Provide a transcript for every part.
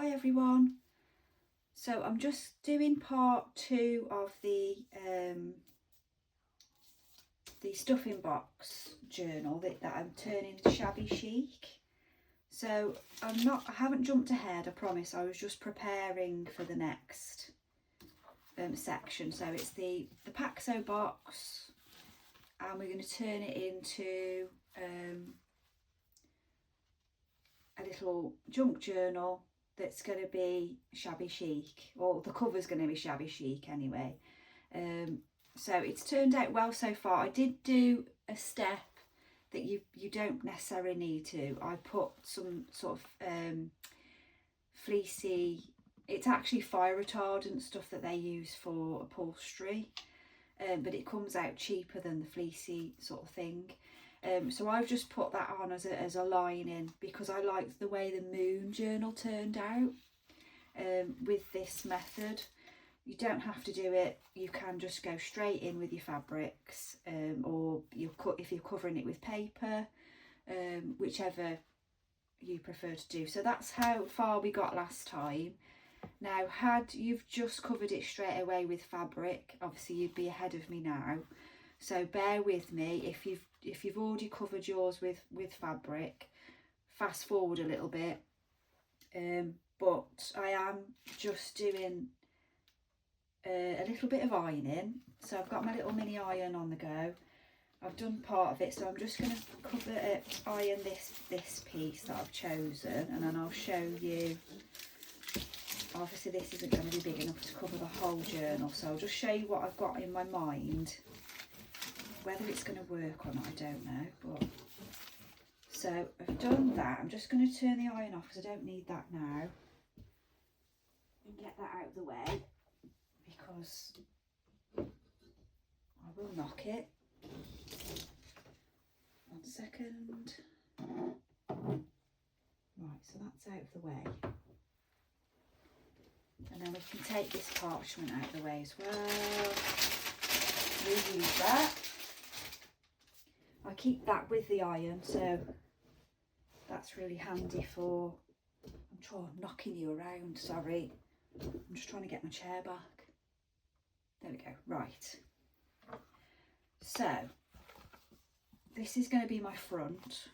Hi everyone. So I'm just doing part 2 of the stuffing box journal that I'm turning shabby chic. So I haven't jumped ahead, I promise. I was just preparing for the next section. So it's the Paxo box, and we're going to turn it into a little junk journal that's going to be shabby chic, or the cover's going to be shabby chic anyway. So it's turned out well so far. I did do a step that you don't necessarily need to. I put some sort of fleecy, it's actually fire retardant stuff that they use for upholstery, but it comes out cheaper than the fleecy sort of thing. So I've just put that on as a lining because I liked the way the moon journal turned out with this method. You don't have to do it, you can just go straight in with your fabrics, or if you're covering it with paper, whichever you prefer to do. So that's how far we got last time. Now, had you've just covered it straight away with fabric, obviously you'd be ahead of me now. So bear with me. If you've already covered yours with fabric, fast forward a little bit. But I am just doing a little bit of ironing. So I've got my little mini iron on the go. I've done part of it, so I'm just going to iron this piece that I've chosen, and then I'll show you. Obviously this isn't going to be big enough to cover the whole journal, so I'll just show you what I've got in my mind. Whether it's going to work or not, I don't know. But so I've done that. I'm just going to turn the iron off because I don't need that now, and get that out of the way because I will knock it. 1 second. Right, so that's out of the way. And then we can take this parchment out of the way as well. Reuse that. I keep that with the iron, so that's really handy for, I'm knocking you around, sorry. I'm just trying to get my chair back. There we go, right. So, this is going to be my front,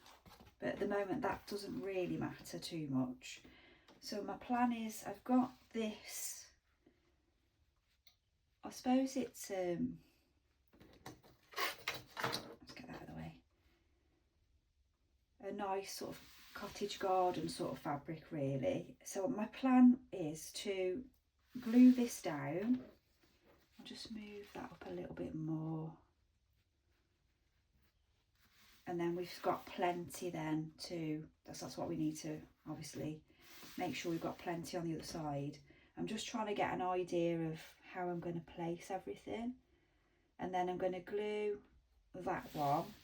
but at the moment that doesn't really matter too much. So my plan is, I've got this, I suppose it's, let's get that out of the way, a nice sort of cottage garden sort of fabric really. So my plan is to glue this down. I'll just move that up a little bit more. And then we've got plenty then that's what we need to obviously make sure we've got plenty on the other side. I'm just trying to get an idea of how I'm going to place everything. And then I'm going to glue that one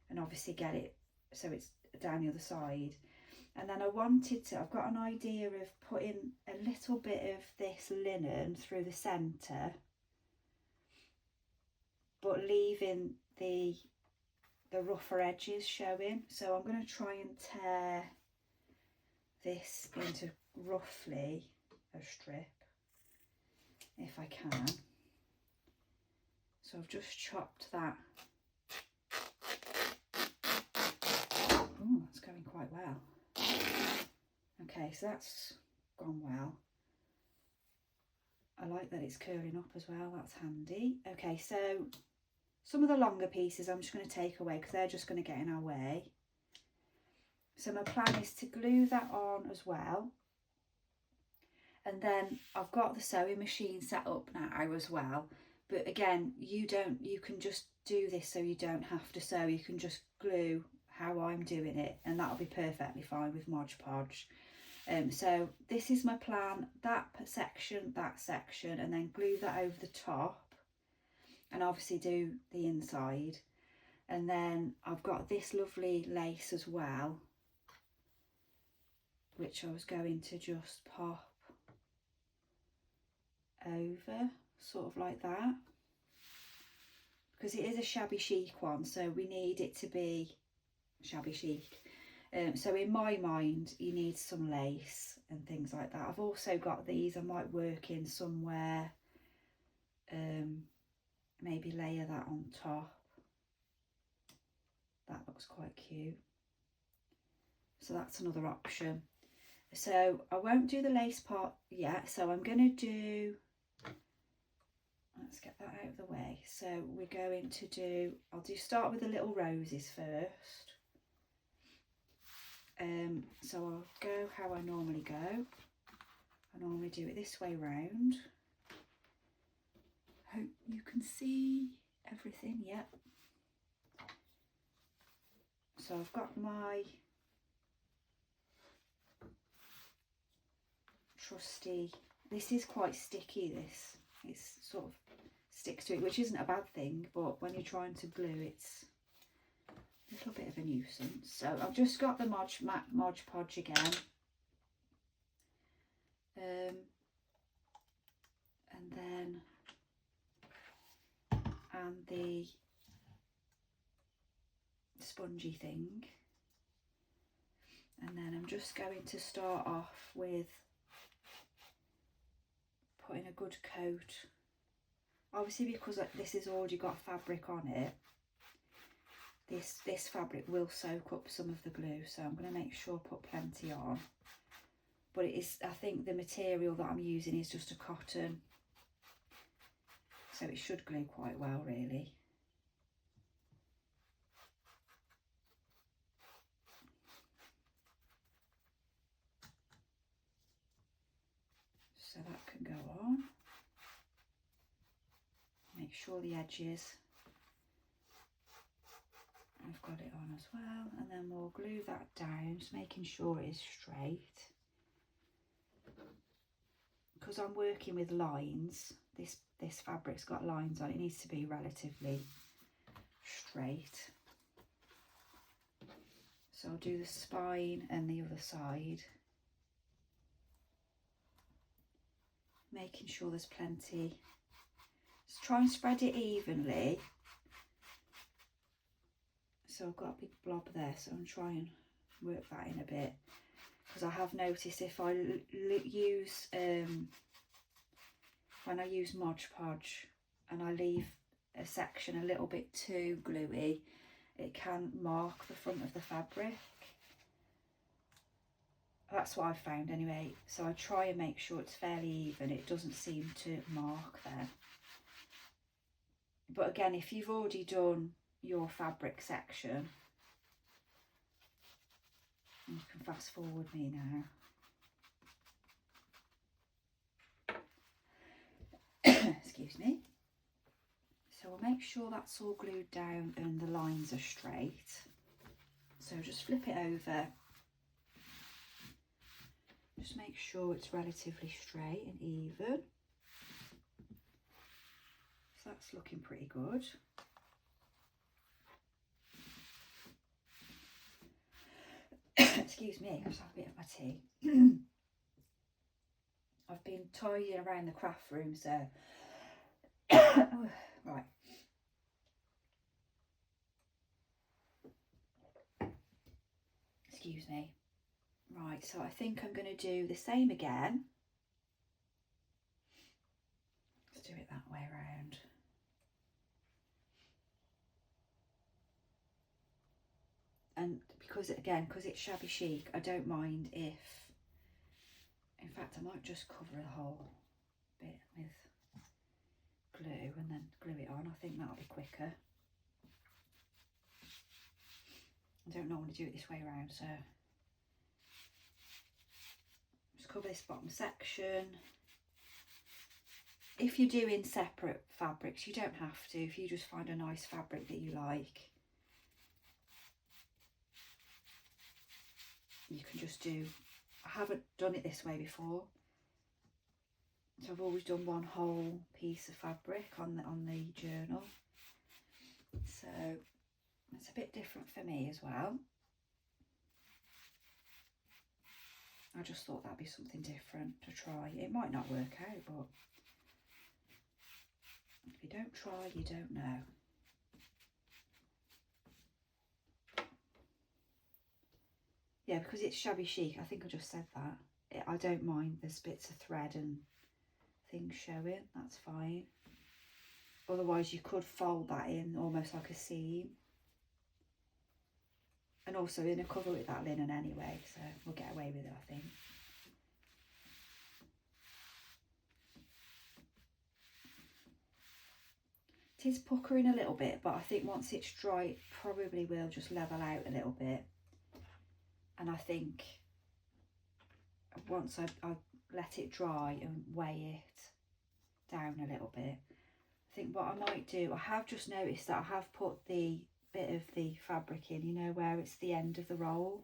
and obviously get it so it's down the other side. And then I've got an idea of putting a little bit of this linen through the centre, but leaving the rougher edges showing. So I'm going to try and tear this into roughly a strip if I can. So I've just chopped that. Oh, that's going quite well. Okay, so that's gone well. I like that it's curling up as well, that's handy. Okay, so some of the longer pieces I'm just going to take away because they're just going to get in our way. So my plan is to glue that on as well. And then I've got the sewing machine set up now as well. But again, you can just do this so you don't have to sew. You can just glue how I'm doing it, and that'll be perfectly fine with Mod Podge. So this is my plan, that section, and then glue that over the top. And obviously do the inside. And then I've got this lovely lace as well, which I was going to just pop over, sort of like that, because it is a shabby chic one, so we need it to be shabby chic. So in my mind, you need some lace and things like that. I've also got these. I might work in somewhere, maybe layer that on top. That looks quite cute. So that's another option. So I won't do the lace part yet. So I'm going to do, let's get that out of the way. So we're going to do, start with the little roses first. So I'll go how I normally go. I normally do it this way round. Hope you can see everything. Yep. So I've got my trusty, this is quite sticky, this. It's sort of sticks to it, which isn't a bad thing, but when you're trying to glue, it's a little bit of a nuisance. So I've just got the Mod Podge again. And then the spongy thing. And then I'm just going to start off with putting a good coat. Obviously, because this has already got fabric on it, this fabric will soak up some of the glue, so I'm going to make sure I put plenty on. But it is, I think the material that I'm using is just a cotton, so it should glue quite well, really. So that can go on. Make sure the edges, I've got it on as well, and then we'll glue that down, just making sure it is straight. Because I'm working with lines, this fabric's got lines on it, needs to be relatively straight. So I'll do the spine and the other side, making sure there's plenty. Just try and spread it evenly. So I've got a big blob there, so I'm trying to work that in a bit, because I have noticed if I use when I use Mod Podge and I leave a section a little bit too gluey, it can mark the front of the fabric. That's what I've found anyway, so I try and make sure it's fairly even, it doesn't seem to mark there. But again, if you've already done your fabric section, you can fast forward me now. Excuse me. So we'll make sure that's all glued down and the lines are straight. So just flip it over. Just make sure it's relatively straight and even. So that's looking pretty good. Excuse me, I just have a bit of my tea. I've been tidying around the craft room, so right. Excuse me. Right, so I think I'm going to do the same again. Let's do it that way around. And because it's shabby chic, I don't mind if, in fact, I might just cover the whole bit with glue and then glue it on. I think that'll be quicker. I don't normally do it this way around, so just cover this bottom section. If you're doing separate fabrics, you don't have to. If you just find a nice fabric that you like, you can just do, I haven't done it this way before, so I've always done one whole piece of fabric on the journal, so it's a bit different for me as well. I just thought that'd be something different to try. It might not work out, but if you don't try, you don't know. yeah, because it's shabby chic, I think I just said that. I don't mind there's bits of thread and things showing, that's fine. Otherwise you could fold that in almost like a seam. And also in a cover with that linen anyway, so we'll get away with it, I think. It is puckering a little bit, but I think once it's dry it probably will just level out a little bit. And I think once I let it dry and weigh it down a little bit, I think what I might do, I have just noticed that I have put the bit of the fabric in, you know, where it's the end of the roll.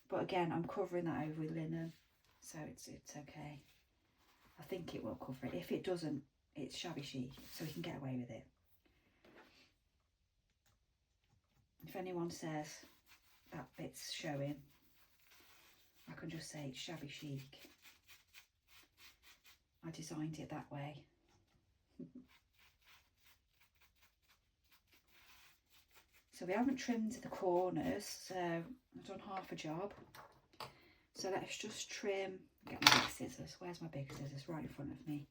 But again, I'm covering that over with linen, so it's okay. I think it will cover it. If it doesn't, it's shabby chic, so we can get away with it. If anyone says that bit's showing, I can just say it's shabby chic. I designed it that way. So we haven't trimmed the corners, so I've done half a job. So let's just trim, get my big scissors. Where's my big scissors? Right in front of me.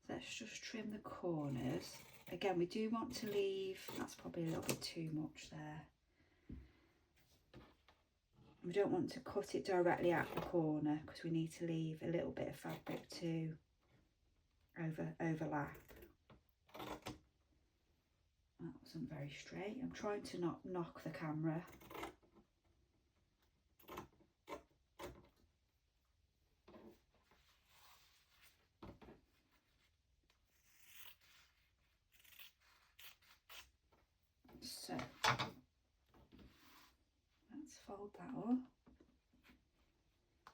Let's just trim the corners. Again, we do want to leave, that's probably a little bit too much there. We don't want to cut it directly at the corner because we need to leave a little bit of fabric to overlap. That wasn't very straight. I'm trying to not knock the camera. So let's fold that up.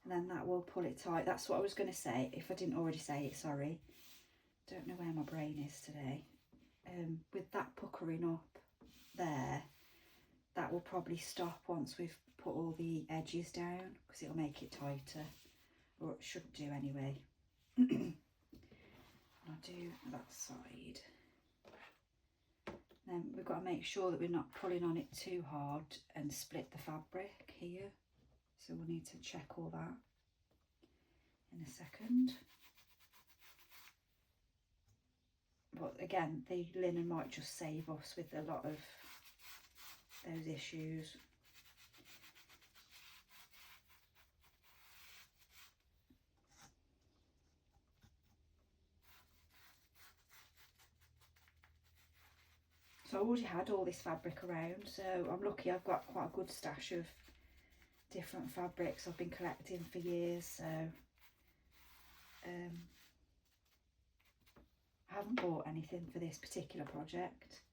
And then that will pull it tight. That's what I was going to say, if I didn't already say it, sorry. Don't know where my brain is today. With that puckering up there, that will probably stop once we've put all the edges down, because it'll make it tighter, or it should do anyway. I'll do that side. Then we've got to make sure that we're not pulling on it too hard and split the fabric here, so we'll need to check all that in a second. But again, the linen might just save us with a lot of those issues. So I already had all this fabric around, so I'm lucky I've got quite a good stash of different fabrics I've been collecting for years, so I haven't bought anything for this particular project.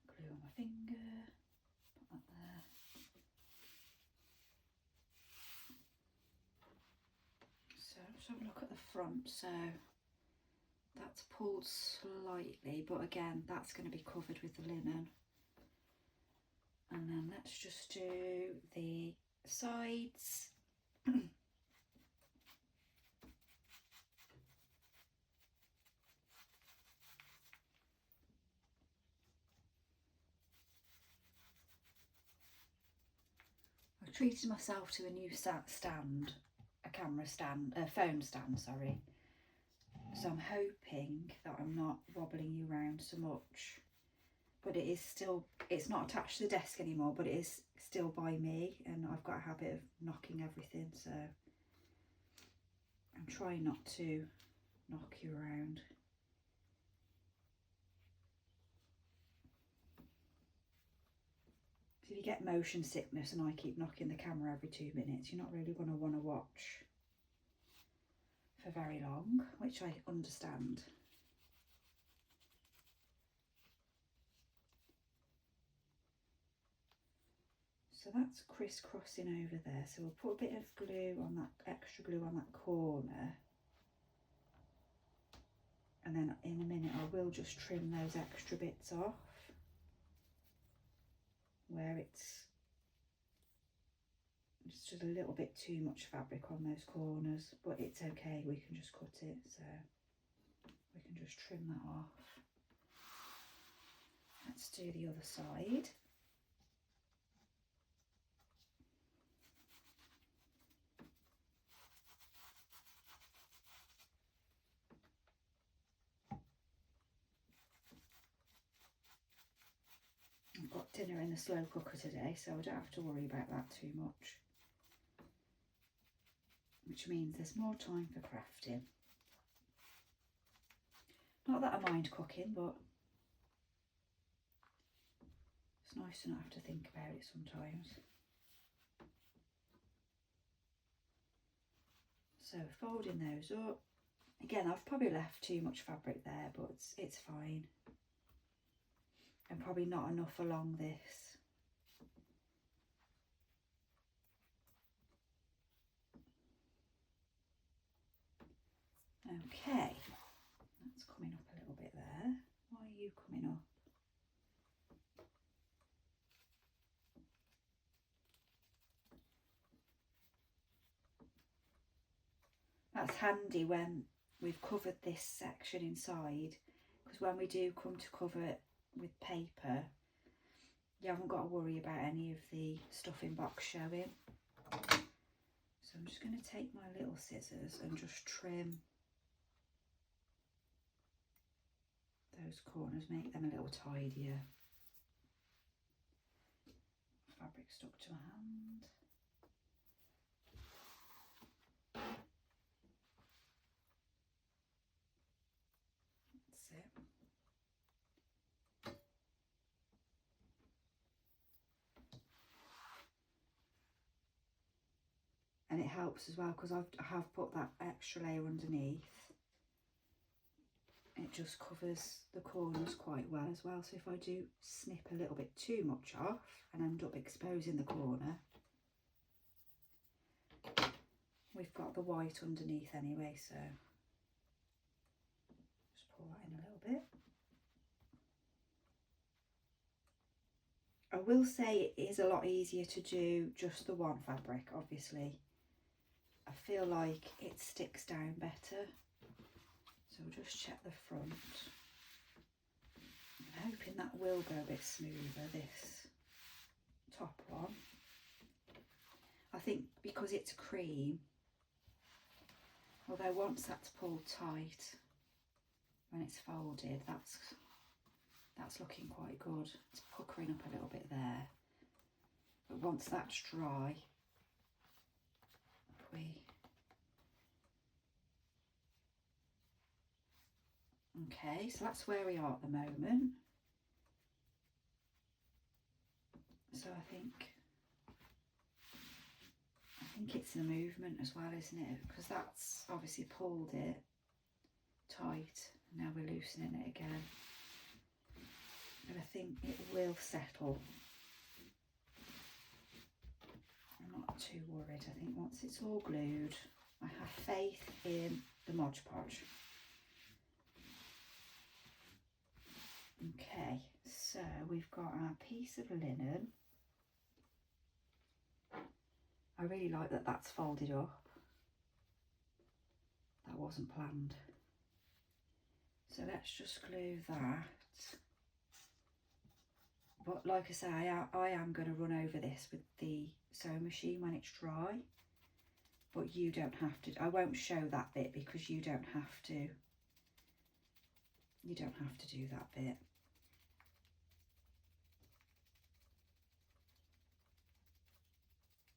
Glue on my finger, put that there. So let's have a look at the front. So that's pulled slightly, but again, that's going to be covered with the linen. And then let's just do the sides. I've treated myself to a new stand, a camera stand, a phone stand, sorry. So I'm hoping that I'm not wobbling you around so much. But it is still, it's not attached to the desk anymore, but it is still by me, and I've got a habit of knocking everything, so I'm trying not to knock you around. So if you get motion sickness and I keep knocking the camera every 2 minutes, you're not really going to want to watch for very long, which I understand. So that's crisscrossing over there. So we'll put a bit of glue on that, extra glue on that corner. And then in a minute I will just trim those extra bits off where it's just a little bit too much fabric on those corners, but it's okay, we can just cut it, so we can just trim that off. Let's do the other side. I've got dinner in the slow cooker today, so I don't have to worry about that too much. Which means there's more time for crafting. Not that I mind cooking, but it's nice to not have to think about it sometimes. So folding those up. Again, I've probably left too much fabric there, but it's fine. And probably not enough along this. Okay, that's coming up a little bit there. Why are you coming up? That's handy when we've covered this section inside, because when we do come to cover it with paper, you haven't got to worry about any of the stuffing box showing. So I'm just going to take my little scissors and just trim those corners, make them a little tidier. Fabric stuck to my hand. That's it. And it helps as well because I have put that extra layer underneath. It just covers the corners quite well as well. So if I do snip a little bit too much off and end up exposing the corner, we've got the white underneath anyway, so just pull that in a little bit. I will say it is a lot easier to do just the one fabric, obviously. I feel like it sticks down better. So we'll just check the front. I'm hoping that will go a bit smoother, this top one. I think because it's cream, although once that's pulled tight, when it's folded, that's looking quite good. It's puckering up a little bit there. But once that's dry, okay, so that's where we are at the moment. So I think it's the movement as well, isn't it? Because that's obviously pulled it tight. Now we're loosening it again. But I think it will settle. I'm not too worried. I think once it's all glued, I have faith in the Mod Podge. Okay, so we've got our piece of linen. I really like that that's folded up. That wasn't planned. So let's just glue that. But like I say, I am going to run over this with the sewing machine when it's dry. But you don't have to. I won't show that bit because you don't have to. You don't have to do that bit.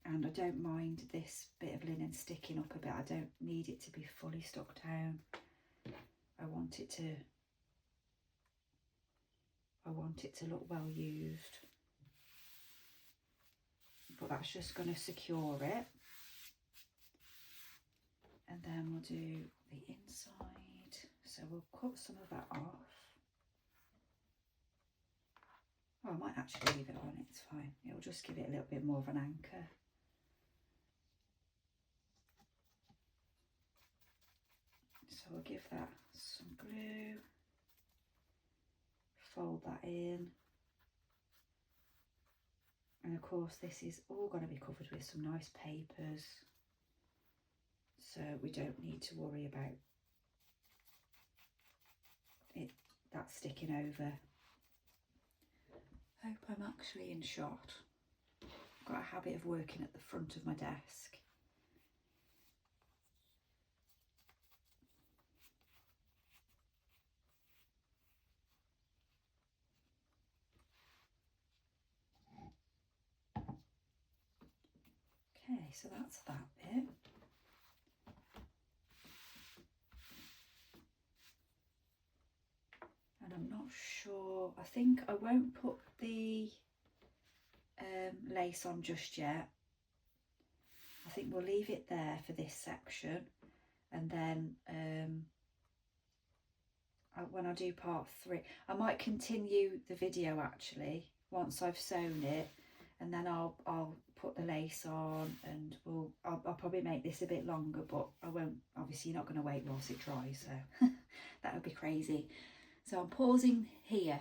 And I don't mind this bit of linen sticking up a bit. I don't need it to be fully stuck down. I want it to look well used. But that's just going to secure it. And then we'll do the inside. So we'll cut some of that off. Oh, I might actually leave it on, it's fine. It'll just give it a little bit more of an anchor. So we'll give that some glue. Fold that in. And of course this is all going to be covered with some nice papers. So we don't need to worry about that sticking over. Hope I'm actually in shot. I've got a habit of working at the front of my desk. Okay, so that's that bit. And I'm not sure, I think I won't put the lace on just yet. I think we'll leave it there for this section, and then when I do part 3, I might continue the video actually once I've sewn it, and then I'll put the lace on, and I'll probably make this a bit longer, but I won't, obviously you're not going to wait whilst it dries, so that would be crazy. So I'm pausing here.